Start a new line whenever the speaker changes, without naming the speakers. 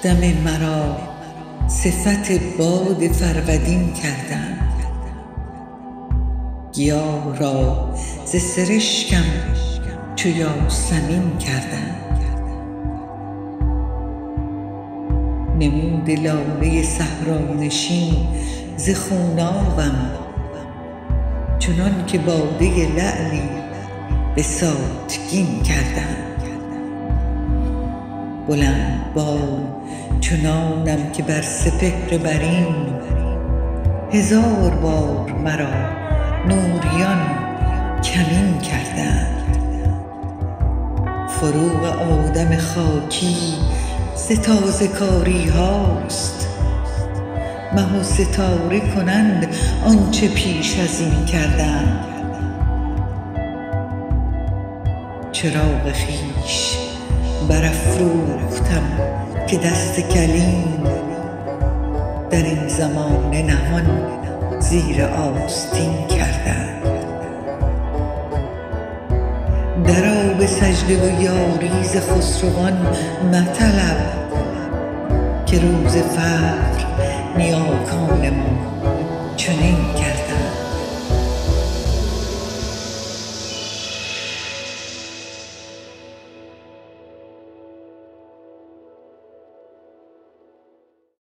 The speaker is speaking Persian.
دم مرا صفت باد فرودین کردند، گیاه را ز سرشکم چو یاسمین کردند. نمود لاله صحرانشین ز خونابم، چنان که باده لعلی بساتگین کردند. بلند بال چنانم که بر سپهر برین، هزار بار مرا نوریان کمین کردند. فروغ آدم خاکی ز تازه‌کاری هاست، مه و ستاره کنند آنچه پیش از این کردند. چراغ خویش برافروختم که دست کلیم در این زمانه نهان زیر آستین کردند. درآ به سجده و یاری ز خسروان مطلب، که روز فقر نیاکان ما چنین کردند.